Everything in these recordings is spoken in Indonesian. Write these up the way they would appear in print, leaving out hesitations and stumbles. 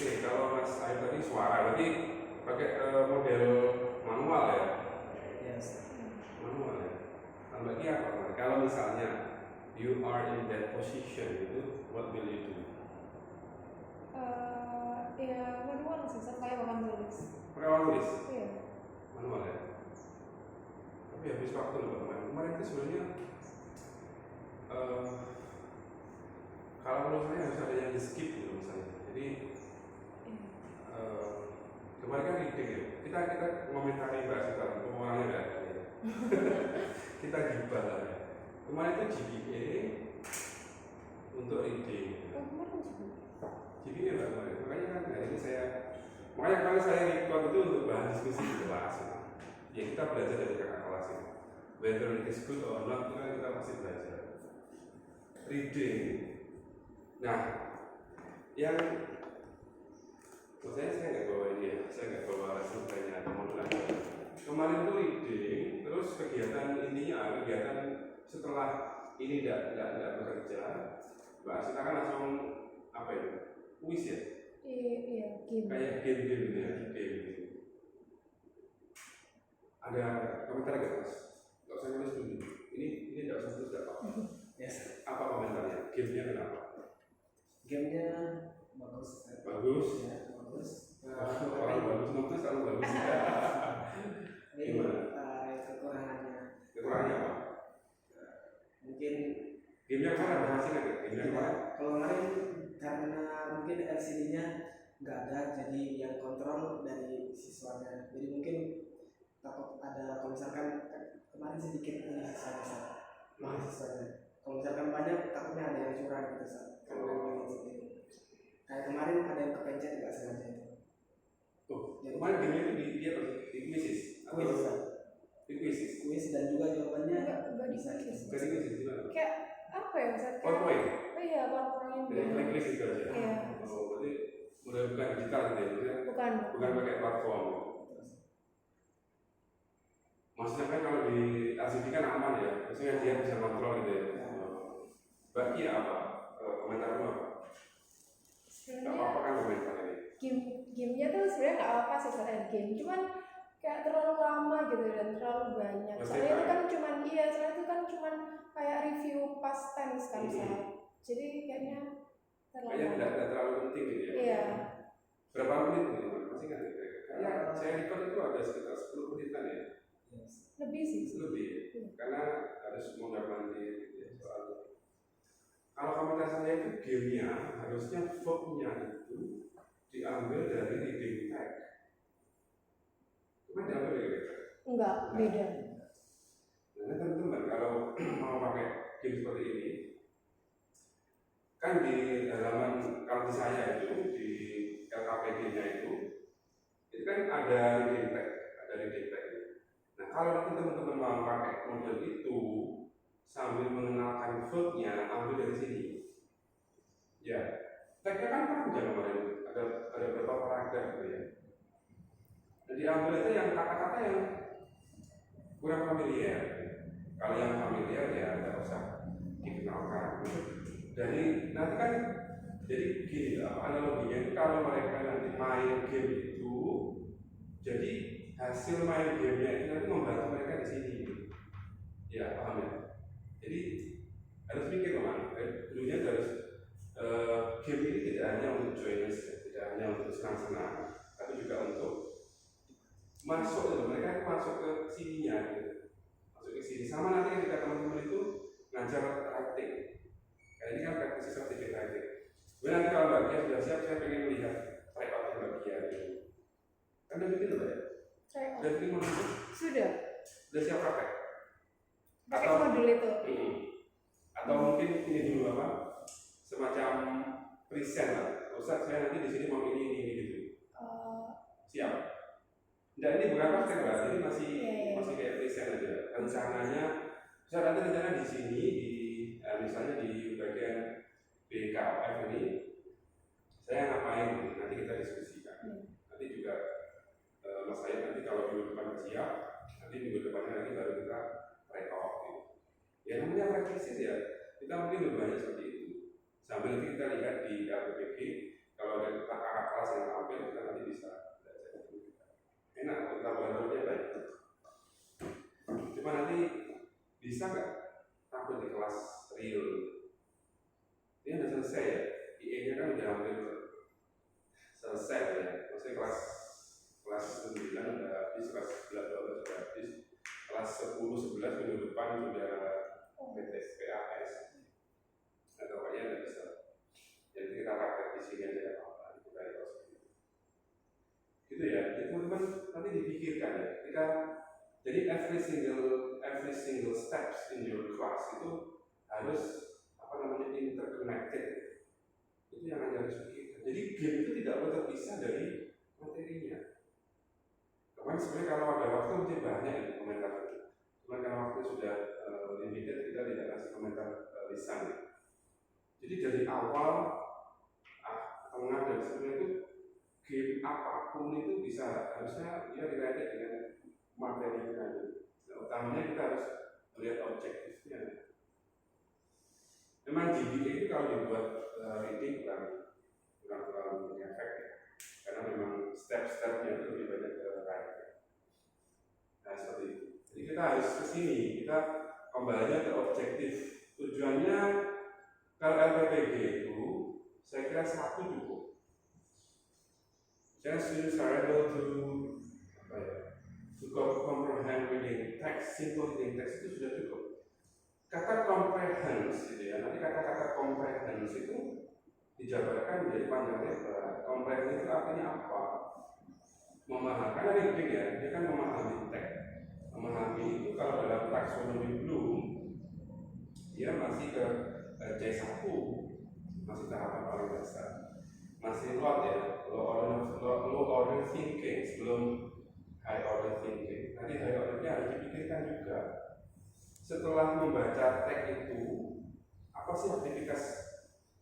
Oke, kalau Mas Aib tadi suara, berarti pakai model manual ya? Yes. Manual ya. Tambahnya apa? Kalau misalnya you are in that position, itu what will you do? Ya manual sih, saya pakai tulis. Pakai papan tulis? Iya. Manual ya. Tapi habis waktu loh kemarin. Kemarin itu sebenarnya kalau menurut saya harus ada yang di skip gitu misalnya. Jadi kemarin kan reading ya. Kita komentari Mbak Sita, orangnya nggak ada ya. Kita gibah lah ya. Kemarin itu GPA untuk reading. Oh, kemarin juga. GPA Mbak kemarin. Makanya kan hari ini makanya kemarin saya record itu untuk bahan diskusi di kelas. Ya kita belajar dari kakak kelas ya. Whether it is good or not, itu kan kita masih belajar. Reading. Nah, yang saya nggak bawa ini ya, saya nggak bawa surveinya atau modulan. Kemarin itu reading, terus kegiatan setelah ini tidak bekerja, Mbak Asita kan langsung apa itu? Kuis ya? Iya, game. Kayak game gitu ya, game. Ada komentar nggak Mas? Nggak usah nulis dulu. Ini nggak usah tulis apa? Yes. Apa komentarnya? Gamenya kenapa? Gamenya bagus. Bagus. Ya, bagus. Orang bagus nonton selalu bagus. Ini kekurangannya. Kekurangannya apa? Mungkin Gamenya kemarin ada hasilnya nggak? Gamenya kemarin? kalau kemarin karena mungkin LCD-nya nggak ada, jadi yang kontrol dari siswanya. Jadi mungkin takut ada, kalau misalkan kemarin sedikit ini siswanya. Kalau misalkan banyak takutnya ada yang curang gitu karena main sendiri. Kayak kemarin ada yang kepencet nggak sengaja itu. Jadi kemarin gamenya itu di quizzes? Kuis dan juga jawabannya Enggak bisa di Bukan di quizzes gimana? kayak apa ya Ustaz? PowerPoint? Oh iya, PowerPoint. Jadi klik-klik gitu aja? Iya. Oh, berarti udah bukan digital gitu ya? Bukan Pakai platform. Maksudnya kan kalau di LCD kan aman ya, maksudnya dia bisa kontrol gitu ya. Bagi apa? Komentarmu apa? Gak apa-apa kan komentar ini? Gamenya tuh sebenarnya nggak apa-apa sih soal game, cuman kayak terlalu lama gitu dan terlalu banyak. Soalnya itu kan cuman kayak review past tense kan saya. Jadi kayaknya terlalu. Kayaknya tidak terlalu penting gitu ya. Iya. Berapa menit nih? Masih kan? Kayaknya saya record itu ada sekitar 10 menitan ya. Lebih sih. Lebih ya. Karena harus mondar-mandir gitu ya soal. Kalau komentar saya itu gamenya harusnya verb-nya itu diambil dari reading text. Cuma diambil dari text. Enggak, beda. Nah teman-teman kalau mau pakai game seperti ini, kan di halaman kalau di saya itu di LKPD-nya itu kan ada reading text. Nah kalau nanti teman-teman mau pakai model itu sambil mengenalkan verb-nya, ambil dari sini. Ya, tag-nya kan panjang kemarin, ada beberapa paragraf gitu ya. Dan diambil aja yang kata-kata yang kurang familiar. Kalau yang familiar ya tidak usah dikenalkan. Jadi nanti kan jadi gini analoginya itu kalau mereka nanti main game itu, jadi hasil main gamenya itu nanti membantu mereka di sini. Ya paham ya. Jadi harus mikir teman, dulunya harus game ini tidak hanya untuk joiners, tidak hanya untuk senang-senang, tapi juga untuk masuk gitu. Mereka itu masuk ke sininya gitu. Masuk ke sini. Sama nanti ketika teman-teman itu ngajar writing. Kayak ini kan praktisi certificate writing. Kemudian nanti kalau bagian sudah siap, saya pengen melihat tryout bagian gitu. Kan udah bikin loh ya? Udah bikin modul? Sudah siap praktek? pakai modul itu. Atau mungkin ini dulu apa? Semacam present lah. Ustaz saya nanti di sini mau ini gitu. Siap. Nah ini bukan praktek Mbak, ini masih kayak present aja. Rencananya, Ustaz nanti rencana di sini misalnya di bagian BKF ini saya ngapain? Nanti kita diskusikan. Nanti juga Mas Ayat nanti kalau minggu depan siap, nanti minggu depannya nanti baru kita record. Ya namanya praktisi ya, kita mungkin lebih banyak seperti itu. Sambil nanti kita lihat di LPPG kalau ada kakak kelas yang tampil kita nanti bisa belajar. Enak untuk laboratoriumnya baik. Cuma nanti bisa nggak tampil di kelas real? Ini udah selesai ya, IE-nya kan udah hampir selesai ya. Maksudnya kelas 9 udah habis, kelas 11, 12 udah habis, kelas 10, 11 minggu depan sudah PTS, PAS. Atau kayaknya nggak bisa. Jadi kita praktek di sini aja apa-apa, itu kayak seperti gitu ya. Jadi teman-teman nanti dipikirkan ya. Jadi every single steps in your class itu harus interconnected. Itu yang Anda harus pikirkan. Jadi game itu tidak boleh terpisah dari materinya. Kemarin sebenarnya kalau ada waktu mungkin banyak ya komentar itu. Cuma kalau waktu sudah limited, kita tidak kasih komentar lisan. Jadi dari awal, tengah dan sebenarnya itu game apapun itu bisa harusnya dia related dengan materinya. Nah, utamanya kita harus melihat objektifnya. Memang GBA itu kalau dibuat reading kurang efek ya. Karena memang step-stepnya itu lebih banyak ke writing. Nah seperti itu. Jadi kita harus ke sini, kita kembali ke objektif. Tujuannya kalau LPPG itu saya kira satu cukup. Misalnya students are able to comprehend reading text, simple reading text itu sudah cukup. Kata comprehend gitu ya, nanti kata-kata comprehend itu dijabarkan menjadi panjang lebar. Comprehend itu artinya apa? Memahami, karena reading ya, dia kan memahami teks. Memahami itu kalau dalam taksonomi Bloom, dia masih ke C1, masih tahapan paling dasar. Masih lot ya, low order thinking sebelum high order thinking. Nanti high ordernya harus dipikirkan juga. Setelah membaca teks itu, apa sih aktivitas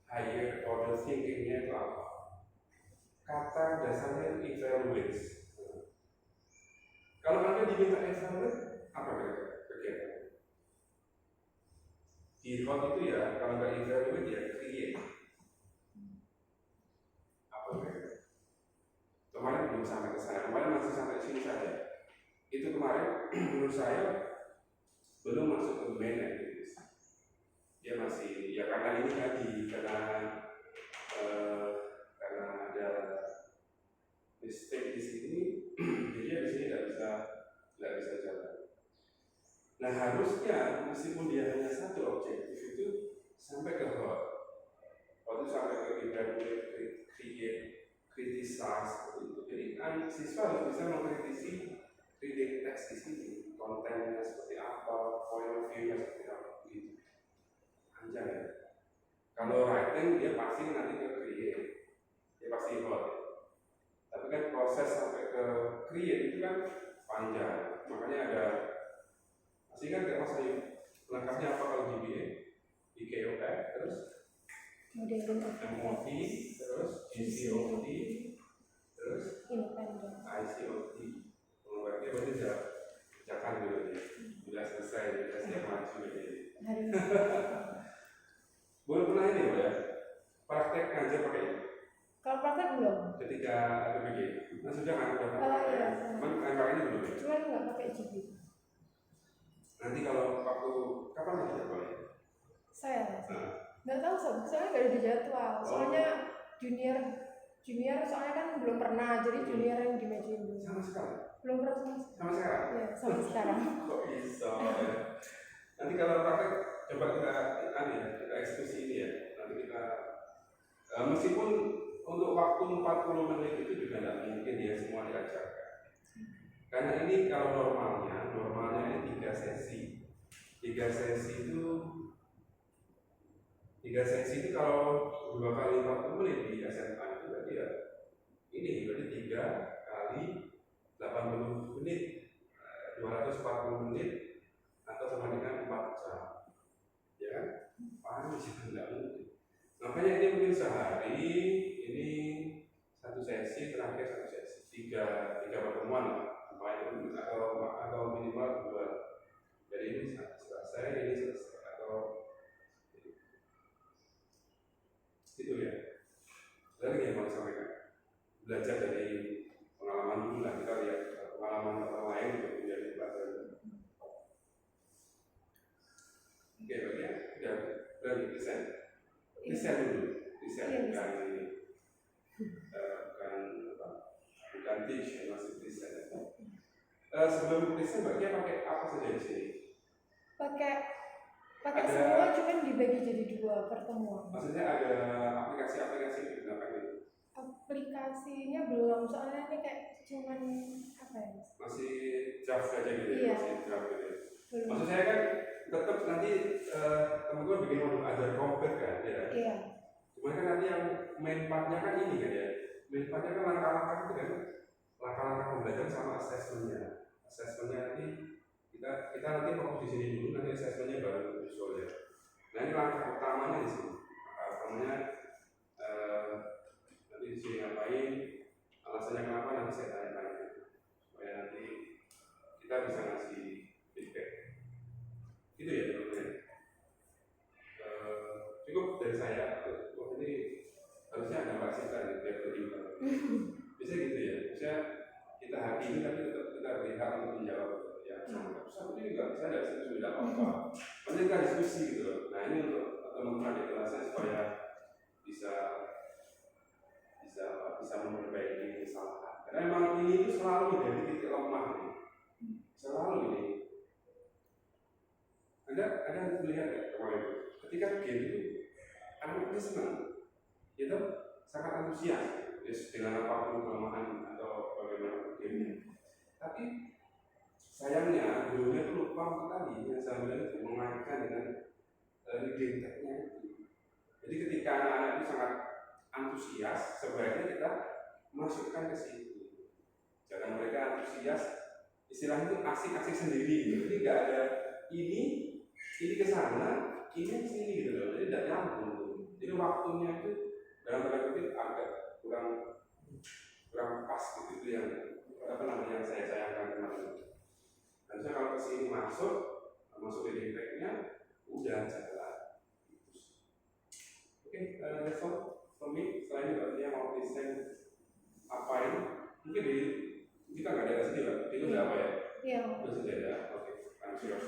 higher order thinkingnya itu apa? Kata dasarnya evaluate. Kalau Anda diminta evaluate, apa kegiatan? Di hot itu ya, kalau nggak evaluate ya create. Apa kira-kira? Kemarin belum sampai ke sana, kemarin masih sampai sini saja. Itu kemarin menurut saya belum masuk ke main activities. Dia masih ya karena ini tadi karena ada mistake di sini, jadi di sini nggak bisa jalan. Nah harusnya meskipun dia hanya satu objektif itu sampai ke hot, waktu sampai ke evaluate, create, criticize seperti itu. Jadi kan siswa harus bisa mengkritisi reading text di sini, kontennya seperti apa, point of view-nya seperti apa gitu. Panjang ya. Kalau writing dia pasti nanti ke create, dia pasti hot. Tapi kan proses sampai ke create itu kan panjang, makanya ada masih kan nggak Mas Ayu lengkapnya apa kalau GBA, IKOF, terus MOT, terus GCOT, terus ICOT. Pengembangannya berarti sudah kerjakan dulu ya, sudah selesai, sudah siap maju gitu. Boleh pernah ini ya, praktek ngajar pakai ini? Kalau praktek belum. Ketika LPPG, nah sudah kan udah Iya. cuman pakainya belum ya? Cuman nggak pakai GB. Nanti kalau waktu kapan lagi ya boleh? Saya nggak tahu soalnya nggak ada di jadwal. Soalnya junior soalnya kan belum pernah, jadi junior yang dimajuin dulu. Sama sekali? Belum pernah Sama sekarang? Iya, sampai sekarang. Kok bisa ya? Nanti kalau praktek coba kita eksekusi ini ya. Nanti kita meskipun untuk waktu 40 menit itu juga tidak mungkin ya semua diajarkan. Karena ini kalau normalnya ini 3 sesi. 3 sesi itu kalau 2 kali 40 menit di SMA itu berarti ya ini berarti 3 kali 80 menit 240 menit atau sama dengan 4 jam ya kan? Panjang tidak mungkin. Makanya ini mungkin sehari ini 1 sesi, terakhir 1 sesi, 3 pertemuan lah atau minimal 2. Jadi ini selesai, ini selesai atau itu ya. Lagi yang mau disampaikan. belajar dari pengalaman dulu lah, kita lihat pengalaman orang lain juga menjadi pelajaran. Oke, bagian udah berani desain dulu, desain bukan ini, bukan teach, masih desain. Sebelum desain bagian pakai apa saja di sini? Pakai Ada- semua, cuman dibagi jadi 2 pertemuan. Maksudnya ada aplikasi-aplikasi yang digunakan itu? Aplikasinya belum, soalnya ini kayak cuman apa ya? Masih draft saja gitu ya? Iya. Masih draft gitu ya? Belum. Maksud saya kan tetap nanti teman-teman bikin modul ajar konkret kan ya. Iya. Cuman kan nanti yang main partnya kan ini kan ya. Main partnya kan langkah-langkah itu kan, langkah-langkah pembelajaran sama assessmentnya. Assessmentnya nanti kita nanti fokus di sini dulu, nanti assessmentnya baru visual ya. Nah ini langkah utamanya di sini. Langkah utamanya nanti di sini ngapain, alasannya kenapa nanti saya tanya-tanya supaya nanti kita bisa ngasih feedback. Gitu ya teman-teman. Cukup dari saya. Wah ini harusnya ada Mbak Sita nih biar lebih bisa gitu ya. Bisa kita hakimi tapi tetap kita beri hak untuk menjawab ya. Satu ini nggak bisa ada sesuatu tidak apa-apa. Makanya kita diskusi gitu loh. Nah ini untuk teman-teman di kelasnya supaya bisa memperbaiki kesalahan. Karena memang ini itu selalu menjadi titik lemah ini. Selalu ini. Anda melihat ya kemarin itu, ketika game itu anak itu senang, itu sangat antusias ya, dengan apapun kelemahan atau bagaimana gamenya. Tapi sayangnya gurunya itu lupa untuk tadi yang saya bilang itu mengaitkan dengan game tag-nya itu. Jadi ketika anak-anak itu sangat antusias, sebaiknya kita masukkan ke situ. Jangan mereka antusias, istilahnya itu asik-asik sendiri gitu. Jadi nggak ada ini ke sana, ini ke sini gitu loh. Jadi tidak nyambung. Jadi waktunya itu dalam tanda kutip agak kurang pas gitu. Itu yang yang saya sayangkan kemarin. Harusnya kalau ke sini masuk di impact-nya udah jalan. Oke, that's all for me. Selain itu dia mau desain apa ini? Mungkin kita nggak ada sini lah. Itu udah apa ya? Iya. Itu sudah ada. Oke, I'm sure.